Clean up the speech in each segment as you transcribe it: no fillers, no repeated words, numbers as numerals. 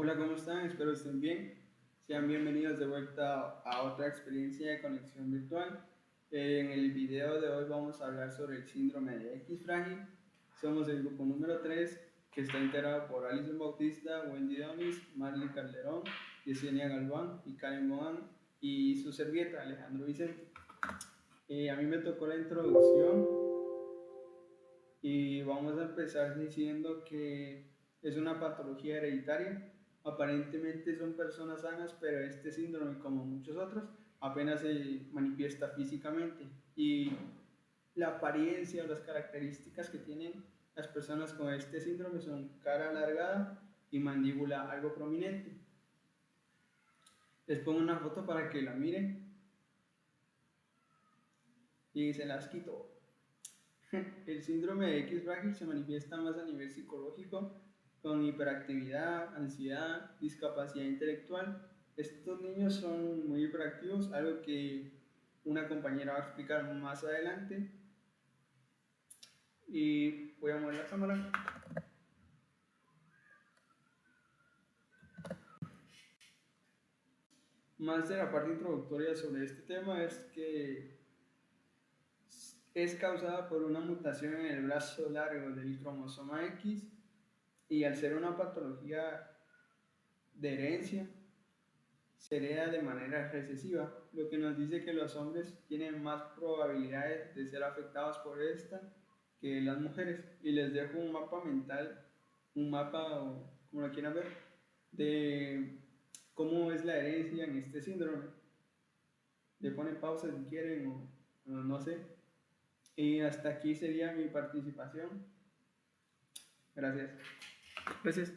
Hola, ¿cómo están? Espero estén bien. Sean bienvenidos de vuelta a otra experiencia de conexión virtual. En el video de hoy vamos a hablar sobre el síndrome de X frágil. Somos el grupo número 3 que está integrado por Alison Bautista, Wendy Donis, Marley Calderón, Yesenia Galván y Karen Mohan y su servieta Alejandro Vicente. A mí me tocó la introducción y vamos a empezar diciendo que es una patología hereditaria. Aparentemente son personas sanas, pero este síndrome, como muchos otros, apenas se manifiesta físicamente. Y la apariencia o las características que tienen las personas con este síndrome son cara alargada y mandíbula algo prominente. Les pongo una foto para que la miren y se las quito. El síndrome de X frágil se manifiesta más a nivel psicológico, con hiperactividad, ansiedad, discapacidad intelectual. Estos niños son muy hiperactivos, algo que una compañera va a explicar más adelante. Y voy a mover la cámara. Más de la parte introductoria sobre este tema es que es causada por una mutación en el brazo largo del cromosoma X, y al ser una patología de herencia se hereda de manera recesiva, lo que nos dice que los hombres tienen más probabilidades de ser afectados por esta que las mujeres. Y les dejo un mapa mental, un mapa, o como lo quieran ver, de cómo es la herencia en este síndrome. Le ponen pausa si quieren o no sé. Y hasta aquí sería mi participación. Gracias. Gracias.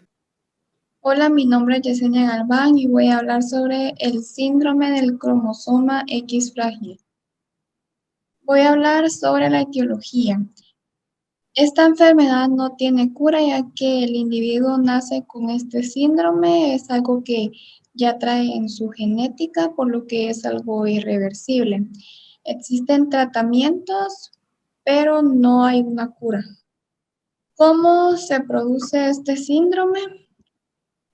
Hola, mi nombre es Yesenia Galván y voy a hablar sobre el síndrome del cromosoma X frágil. Voy a hablar sobre la etiología. Esta enfermedad no tiene cura ya que el individuo nace con este síndrome, es algo que ya trae en su genética, por lo que es algo irreversible. Existen tratamientos, pero no hay una cura. ¿Cómo se produce este síndrome?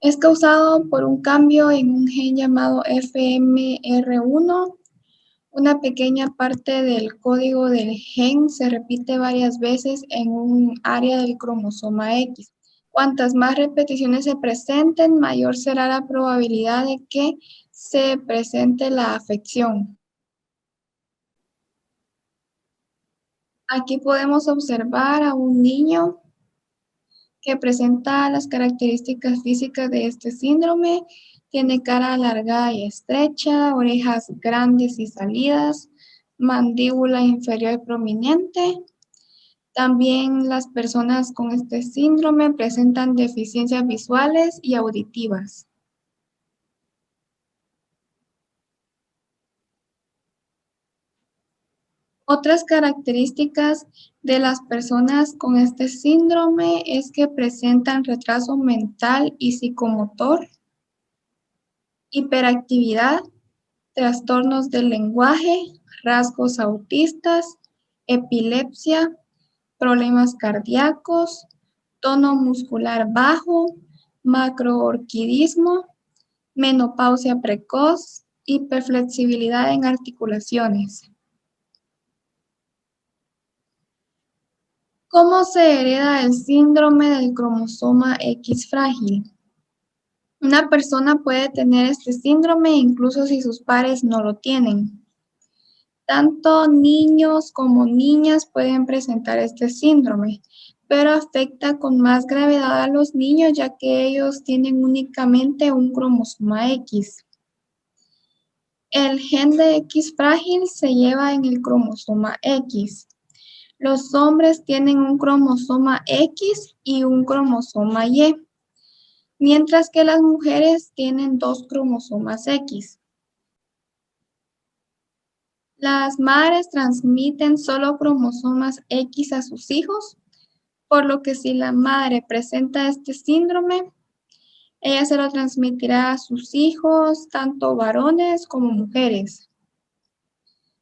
Es causado por un cambio en un gen llamado FMR1. Una pequeña parte del código del gen se repite varias veces en un área del cromosoma X. Cuantas más repeticiones se presenten, mayor será la probabilidad de que se presente la afección. Aquí podemos observar a un niño que presenta las características físicas de este síndrome. Tiene cara alargada y estrecha, orejas grandes y salidas, mandíbula inferior prominente. También las personas con este síndrome presentan deficiencias visuales y auditivas. Otras características de las personas con este síndrome es que presentan retraso mental y psicomotor, hiperactividad, trastornos del lenguaje, rasgos autistas, epilepsia, problemas cardíacos, tono muscular bajo, macroorquidismo, menopausia precoz, hiperflexibilidad en articulaciones. ¿Cómo se hereda el síndrome del cromosoma X frágil? Una persona puede tener este síndrome incluso si sus padres no lo tienen. Tanto niños como niñas pueden presentar este síndrome, pero afecta con más gravedad a los niños ya que ellos tienen únicamente un cromosoma X. El gen de X frágil se lleva en el cromosoma X. Los hombres tienen un cromosoma X y un cromosoma Y, mientras que las mujeres tienen dos cromosomas X. Las madres transmiten solo cromosomas X a sus hijos, por lo que si la madre presenta este síndrome, ella se lo transmitirá a sus hijos, tanto varones como mujeres.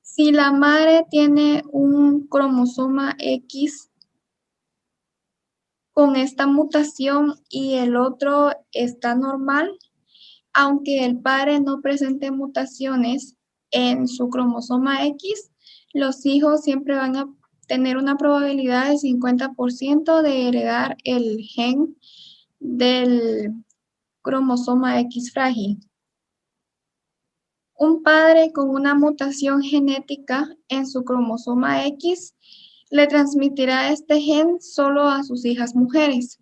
Si la madre tiene un cromosoma X con esta mutación y el otro está normal, aunque el padre no presente mutaciones en su cromosoma X, los hijos siempre van a tener una probabilidad de 50% de heredar el gen del cromosoma X frágil. Un padre con una mutación genética en su cromosoma X le transmitirá este gen solo a sus hijas mujeres.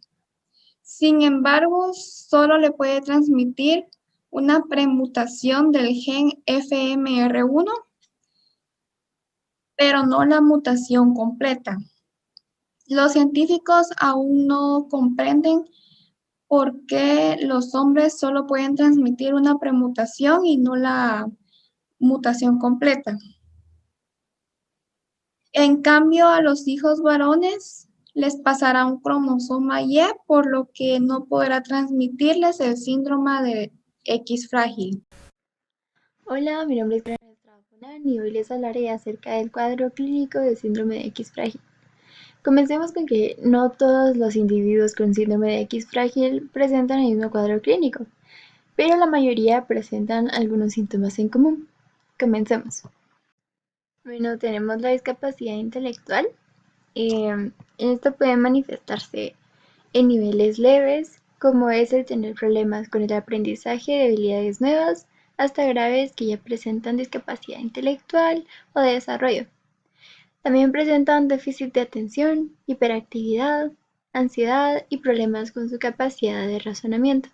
Sin embargo, solo le puede transmitir una premutación del gen FMR1, pero no la mutación completa. Los científicos aún no comprenden por qué los hombres solo pueden transmitir una premutación y no la mutación completa. En cambio, a los hijos varones les pasará un cromosoma Y, por lo que no podrá transmitirles el síndrome de X frágil. Hola, mi nombre es Brianna Estrada Fonán y hoy les hablaré acerca del cuadro clínico de síndrome de X frágil. Comencemos con que no todos los individuos con síndrome de X frágil presentan el mismo cuadro clínico, pero la mayoría presentan algunos síntomas en común. Comencemos. Bueno, tenemos la discapacidad intelectual. Esto puede manifestarse en niveles leves, como es el tener problemas con el aprendizaje de habilidades nuevas, hasta graves que ya presentan discapacidad intelectual o de desarrollo. También presentan déficit de atención, hiperactividad, ansiedad y problemas con su capacidad de razonamiento.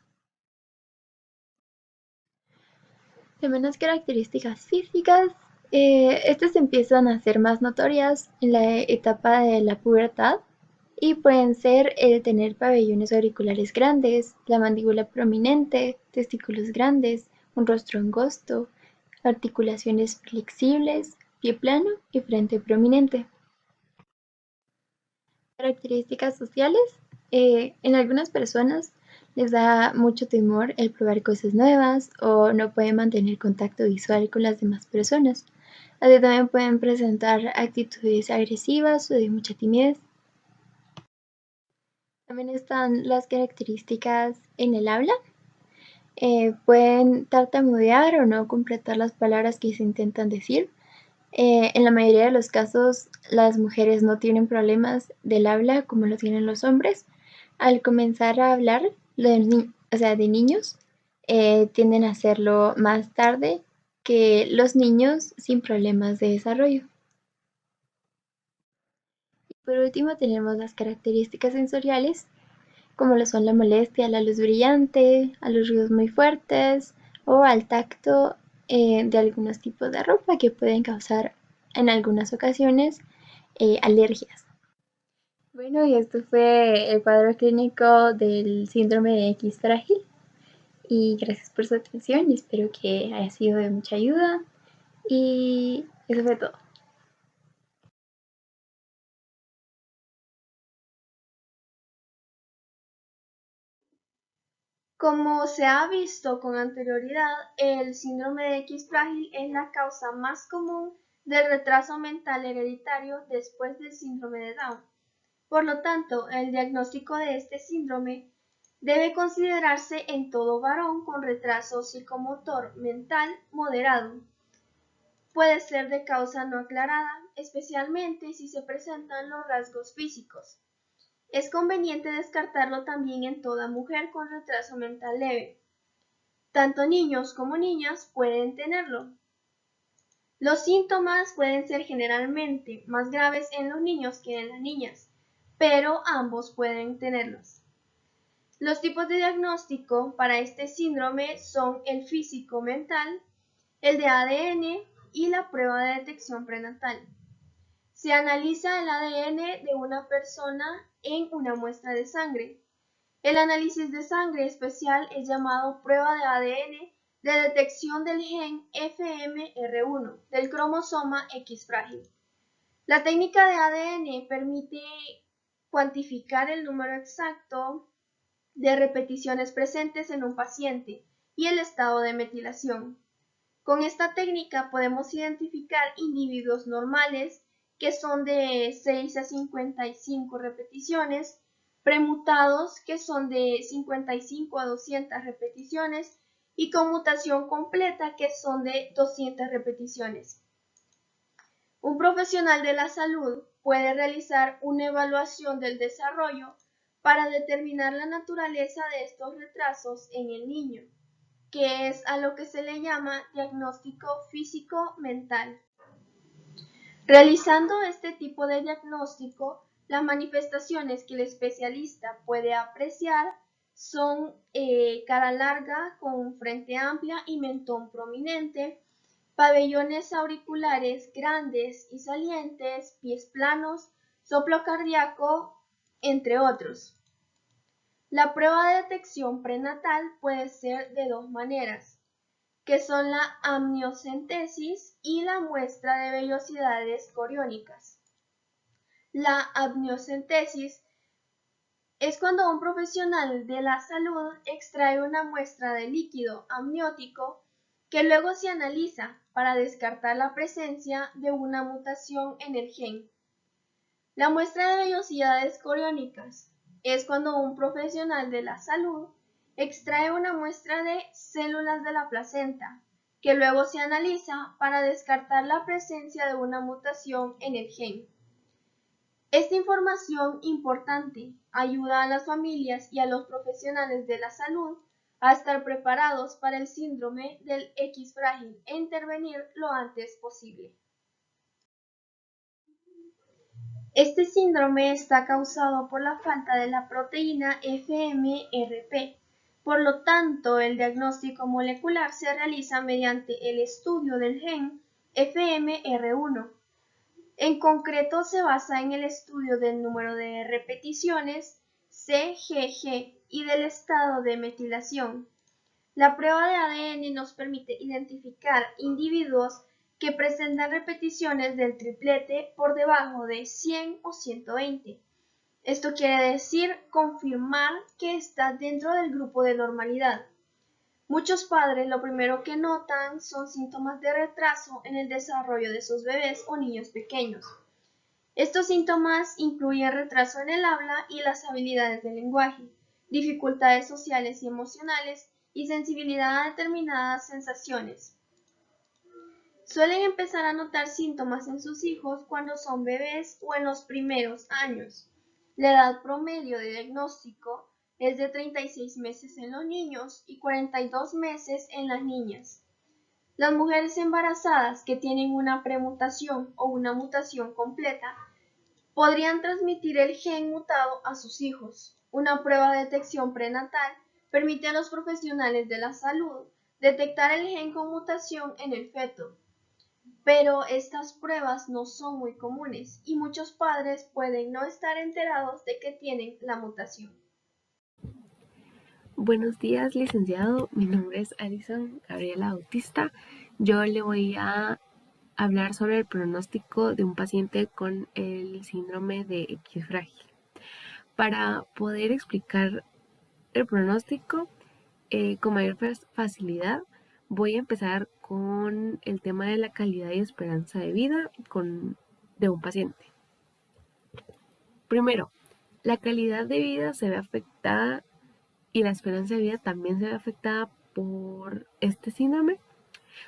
Según las características físicas, estas empiezan a ser más notorias en la etapa de la pubertad y pueden ser el tener pabellones auriculares grandes, la mandíbula prominente, testículos grandes, un rostro angosto, articulaciones flexibles, pie plano y frente prominente. Características sociales. En algunas personas les da mucho temor el probar cosas nuevas o no pueden mantener contacto visual con las demás personas. Así también pueden presentar actitudes agresivas o de mucha timidez. También están las características en el habla. Pueden tartamudear o no completar las palabras que se intentan decir. En la mayoría de los casos, las mujeres no tienen problemas del habla como lo tienen los hombres. Al comenzar a hablar, de niños, tienden a hacerlo más tarde que los niños sin problemas de desarrollo. Y por último tenemos las características sensoriales, como lo son la molestia a la luz brillante, a los ruidos muy fuertes o al tacto de algunos tipos de ropa que pueden causar en algunas ocasiones alergias. Bueno, y esto fue el cuadro clínico del síndrome de X frágil. Y gracias por su atención y espero que haya sido de mucha ayuda. Y eso fue todo. Como se ha visto con anterioridad, el síndrome de X frágil es la causa más común del retraso mental hereditario después del síndrome de Down. Por lo tanto, el diagnóstico de este síndrome debe considerarse en todo varón con retraso psicomotor mental moderado. Puede ser de causa no aclarada, especialmente si se presentan los rasgos físicos. Es conveniente descartarlo también en toda mujer con retraso mental leve. Tanto niños como niñas pueden tenerlo. Los síntomas pueden ser generalmente más graves en los niños que en las niñas, pero ambos pueden tenerlos. Los tipos de diagnóstico para este síndrome son el físico-mental, el de ADN y la prueba de detección prenatal. Se analiza el ADN de una persona en una muestra de sangre. El análisis de sangre especial es llamado prueba de ADN de detección del gen FMR1 del cromosoma X frágil. La técnica de ADN permite cuantificar el número exacto de repeticiones presentes en un paciente y el estado de metilación. Con esta técnica podemos identificar individuos normales que son de 6 a 55 repeticiones premutados que son de 55 a 200 repeticiones y conmutación completa que son de 200 repeticiones. Un profesional de la salud puede realizar una evaluación del desarrollo para determinar la naturaleza de estos retrasos en el niño, que es a lo que se le llama diagnóstico físico-mental. Realizando este tipo de diagnóstico, las manifestaciones que el especialista puede apreciar son cara larga con frente amplia y mentón prominente, pabellones auriculares grandes y salientes, pies planos, soplo cardíaco, entre otros. La prueba de detección prenatal puede ser de dos maneras, que son la amniocentesis y la muestra de vellosidades coriónicas. La amniocentesis es cuando un profesional de la salud extrae una muestra de líquido amniótico que luego se analiza para descartar la presencia de una mutación en el gen. La muestra de vellosidades coriónicas es cuando un profesional de la salud extrae una muestra de células de la placenta, que luego se analiza para descartar la presencia de una mutación en el gen. Esta información importante ayuda a las familias y a los profesionales de la salud a estar preparados para el síndrome del X frágil e intervenir lo antes posible. Este síndrome está causado por la falta de la proteína FMRP. Por lo tanto, el diagnóstico molecular se realiza mediante el estudio del gen FMR1. En concreto, se basa en el estudio del número de repeticiones CGG y del estado de metilación. La prueba de ADN nos permite identificar individuos que presentan repeticiones del triplete por debajo de 100 o 120. Esto quiere decir confirmar que está dentro del grupo de normalidad. Muchos padres lo primero que notan son síntomas de retraso en el desarrollo de sus bebés o niños pequeños. Estos síntomas incluyen retraso en el habla y las habilidades del lenguaje, dificultades sociales y emocionales y sensibilidad a determinadas sensaciones. Suelen empezar a notar síntomas en sus hijos cuando son bebés o en los primeros años. La edad promedio de diagnóstico es de 36 meses en los niños y 42 meses en las niñas. Las mujeres embarazadas que tienen una premutación o una mutación completa podrían transmitir el gen mutado a sus hijos. Una prueba de detección prenatal permite a los profesionales de la salud detectar el gen con mutación en el feto. Pero estas pruebas no son muy comunes y muchos padres pueden no estar enterados de que tienen la mutación. Buenos días, licenciado. Mi nombre es Alison Gabriela Bautista. Yo le voy a hablar sobre el pronóstico de un paciente con el síndrome de X frágil. Para poder explicar el pronóstico con mayor facilidad, voy a empezar con el tema de la calidad y esperanza de vida de un paciente. Primero, la calidad de vida se ve afectada y la esperanza de vida también se ve afectada por este síndrome.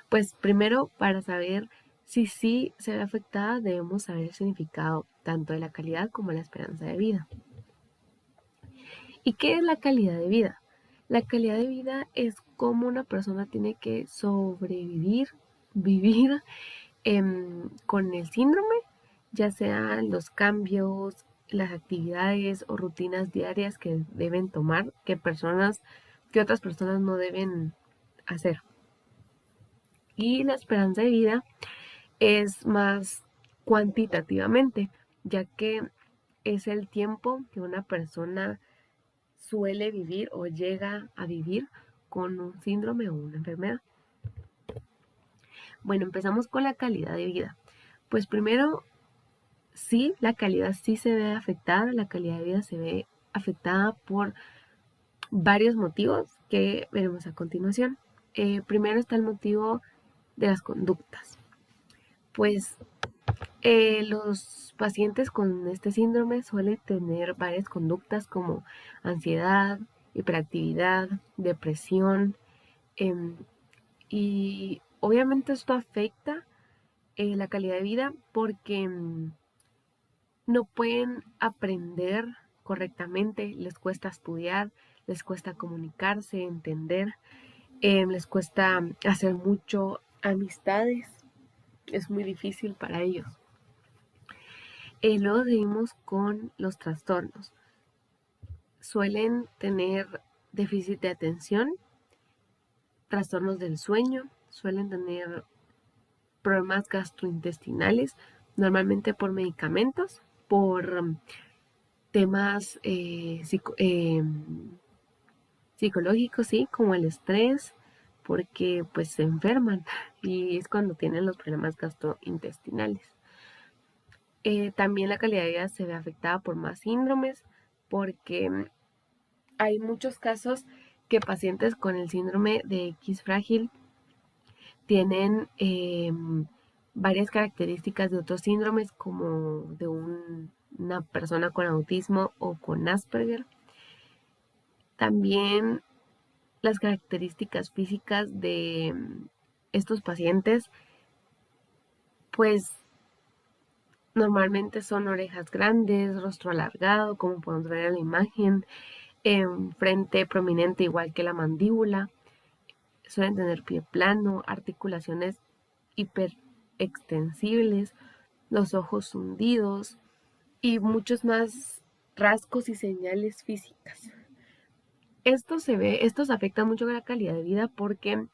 Pues primero, para saber si sí se ve afectada, debemos saber el significado tanto de la calidad como de la esperanza de vida. ¿Y qué es la calidad de vida? La calidad de vida es cómo una persona tiene que sobrevivir, vivir con el síndrome, ya sean los cambios, las actividades o rutinas diarias que deben tomar, que otras personas no deben hacer. Y la esperanza de vida es más cuantitativamente, ya que es el tiempo que una persona suele vivir o llega a vivir con un síndrome o una enfermedad. Bueno, empezamos con la calidad de vida. Pues primero, sí, la calidad sí se ve afectada. La calidad de vida se ve afectada por varios motivos que veremos a continuación. Primero está el motivo de las conductas. Pues Los pacientes con este síndrome suelen tener varias conductas como ansiedad, hiperactividad, depresión, y obviamente esto afecta la calidad de vida porque no pueden aprender correctamente, les cuesta estudiar, les cuesta comunicarse, entender, les cuesta hacer mucho amistades, es muy difícil para ellos. Luego seguimos con los trastornos. Suelen tener déficit de atención, trastornos del sueño, suelen tener problemas gastrointestinales, normalmente por medicamentos, por temas psicológicos, sí, como el estrés, porque pues se enferman y es cuando tienen los problemas gastrointestinales. También la calidad de vida se ve afectada por más síndromes, porque hay muchos casos que pacientes con el síndrome de X frágil tienen varias características de otros síndromes, como de una persona con autismo o con Asperger. También las características físicas de estos pacientes, pues normalmente son orejas grandes, rostro alargado, como podemos ver en la imagen, frente prominente igual que la mandíbula, suelen tener pie plano, articulaciones hiperextensibles, los ojos hundidos y muchos más rasgos y señales físicas. Estos afectan mucho la calidad de vida porque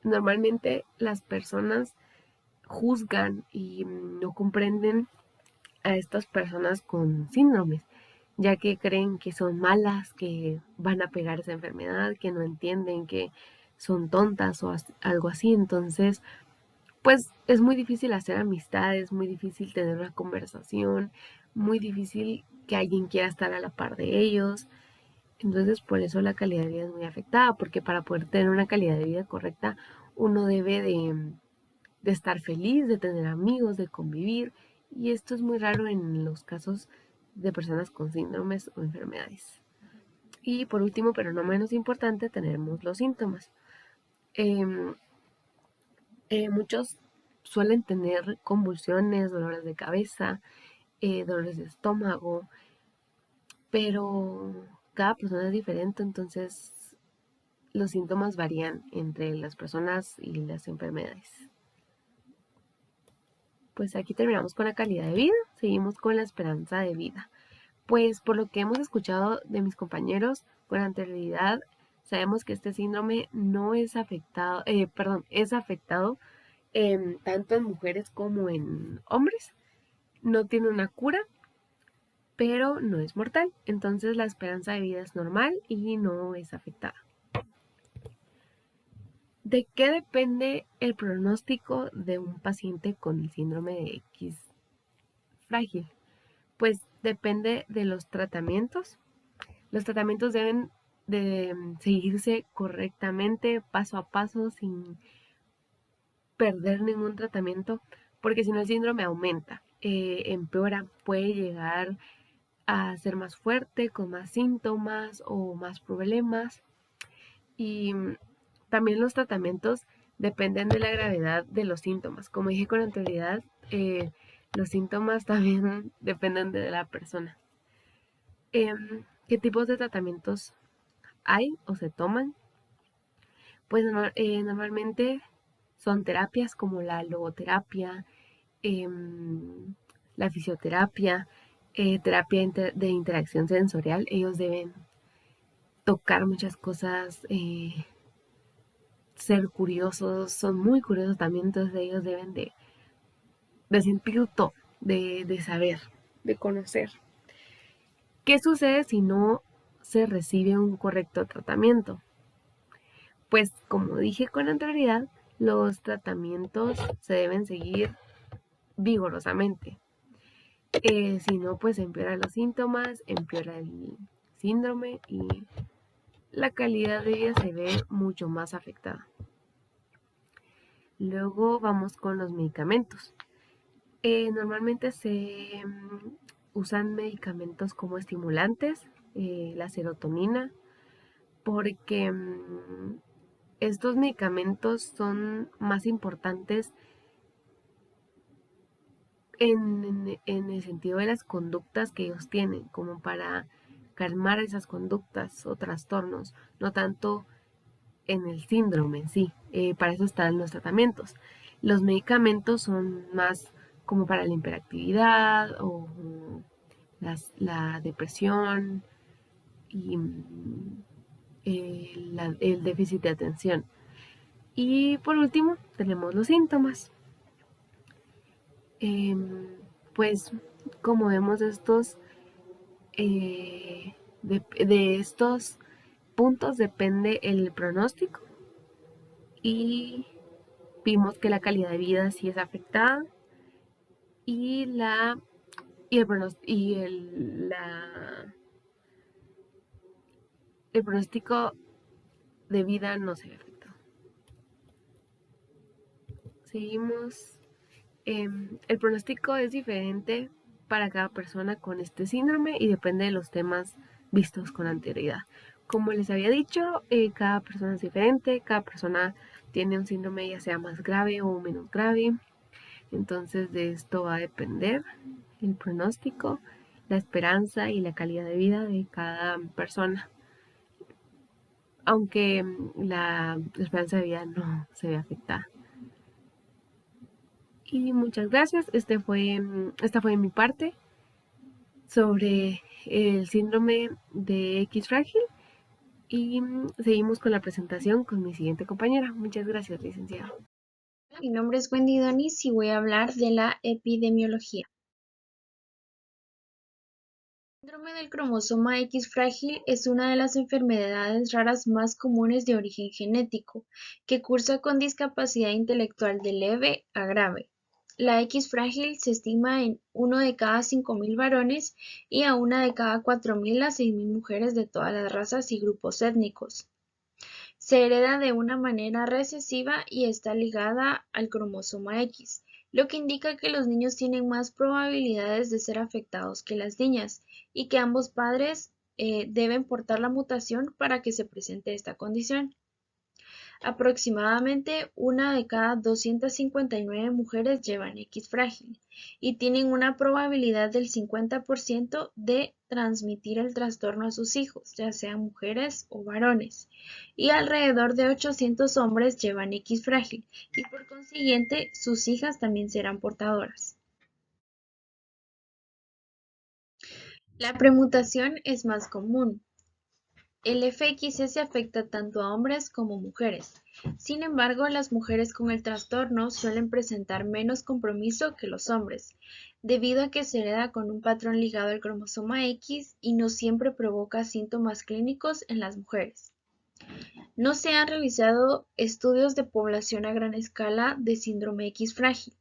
normalmente las personas juzgan y no comprenden a estas personas con síndromes, ya que creen que son malas, que van a pegar esa enfermedad, que no entienden, que son tontas o algo así. Entonces, pues es muy difícil hacer amistades, muy difícil tener una conversación, muy difícil que alguien quiera estar a la par de ellos. Entonces, por eso la calidad de vida es muy afectada, porque para poder tener una calidad de vida correcta, uno debe de estar feliz, de tener amigos, de convivir, y esto es muy raro en los casos de personas con síndromes o enfermedades. Y por último, pero no menos importante, tenemos los síntomas. Muchos suelen tener convulsiones, dolores de cabeza, dolores de estómago, pero cada persona es diferente, entonces los síntomas varían entre las personas y las enfermedades. Pues aquí terminamos con la calidad de vida, seguimos con la esperanza de vida. Pues por lo que hemos escuchado de mis compañeros con anterioridad, sabemos que este síndrome no es afectado, es afectado tanto en mujeres como en hombres. No tiene una cura, pero no es mortal. Entonces la esperanza de vida es normal y no es afectada. ¿De qué depende el pronóstico de un paciente con el síndrome de X frágil? Pues depende de los tratamientos. Los tratamientos deben de seguirse correctamente, paso a paso, sin perder ningún tratamiento, porque si no el síndrome aumenta, empeora, puede llegar a ser más fuerte, con más síntomas o más problemas. Y también los tratamientos dependen de la gravedad de los síntomas. Como dije con anterioridad, los síntomas también dependen de la persona. ¿Qué tipos de tratamientos hay o se toman? Pues normalmente son terapias como la logoterapia, la fisioterapia, terapia de interacción sensorial. Ellos deben tocar muchas cosas, ser curiosos, son muy curiosos también, entonces ellos deben de sentir todo, de saber, de conocer. ¿Qué sucede si no se recibe un correcto tratamiento? Pues como dije con anterioridad, los tratamientos se deben seguir vigorosamente. Si no, pues empeora los síntomas, empeora el síndrome y la calidad de vida se ve mucho más afectada. Luego vamos con los medicamentos. Normalmente se usan medicamentos como estimulantes, la serotonina, porque estos medicamentos son más importantes en el sentido de las conductas que ellos tienen, como para calmar esas conductas o trastornos, no tanto en el síndrome en sí. Para eso están los tratamientos. Los medicamentos son más como para la hiperactividad o la depresión y el déficit de atención. Y por último tenemos los síntomas. Pues como vemos de estos puntos depende el pronóstico y vimos que la calidad de vida sí es afectada y el pronóstico de vida no se ve afectado. Seguimos. El pronóstico es diferente para cada persona con este síndrome y depende de los temas vistos con anterioridad. Como les había dicho, cada persona es diferente, cada persona tiene un síndrome ya sea más grave o menos grave. Entonces de esto va a depender el pronóstico, la esperanza y la calidad de vida de cada persona. Aunque la esperanza de vida no se ve afectada. Y muchas gracias. Esta fue mi parte sobre el síndrome de X frágil. Y seguimos con la presentación con mi siguiente compañera. Muchas gracias, licenciada. Mi nombre es Wendy Donis y voy a hablar de la epidemiología. El síndrome del cromosoma X frágil es una de las enfermedades raras más comunes de origen genético, que cursa con discapacidad intelectual de leve a grave. La X frágil se estima en 1 de cada 5.000 varones y a 1 de cada 4.000 a 6.000 mujeres de todas las razas y grupos étnicos. Se hereda de una manera recesiva y está ligada al cromosoma X, lo que indica que los niños tienen más probabilidades de ser afectados que las niñas y que ambos padres deben portar la mutación para que se presente esta condición. Aproximadamente 1 de cada 259 mujeres llevan X frágil y tienen una probabilidad del 50% de transmitir el trastorno a sus hijos, ya sean mujeres o varones, y alrededor de 800 hombres llevan X frágil y por consiguiente sus hijas también serán portadoras. La premutación es más común. El FXS afecta tanto a hombres como mujeres. Sin embargo, las mujeres con el trastorno suelen presentar menos compromiso que los hombres, debido a que se hereda con un patrón ligado al cromosoma X y no siempre provoca síntomas clínicos en las mujeres. No se han realizado estudios de población a gran escala de síndrome X frágil,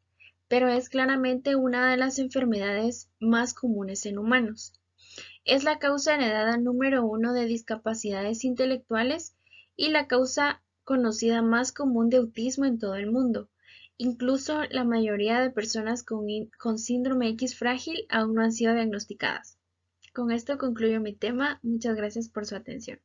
pero es claramente una de las enfermedades más comunes en humanos. Es la causa heredada número 1 de discapacidades intelectuales y la causa conocida más común de autismo en todo el mundo. Incluso la mayoría de personas con síndrome X frágil aún no han sido diagnosticadas. Con esto concluyo mi tema. Muchas gracias por su atención.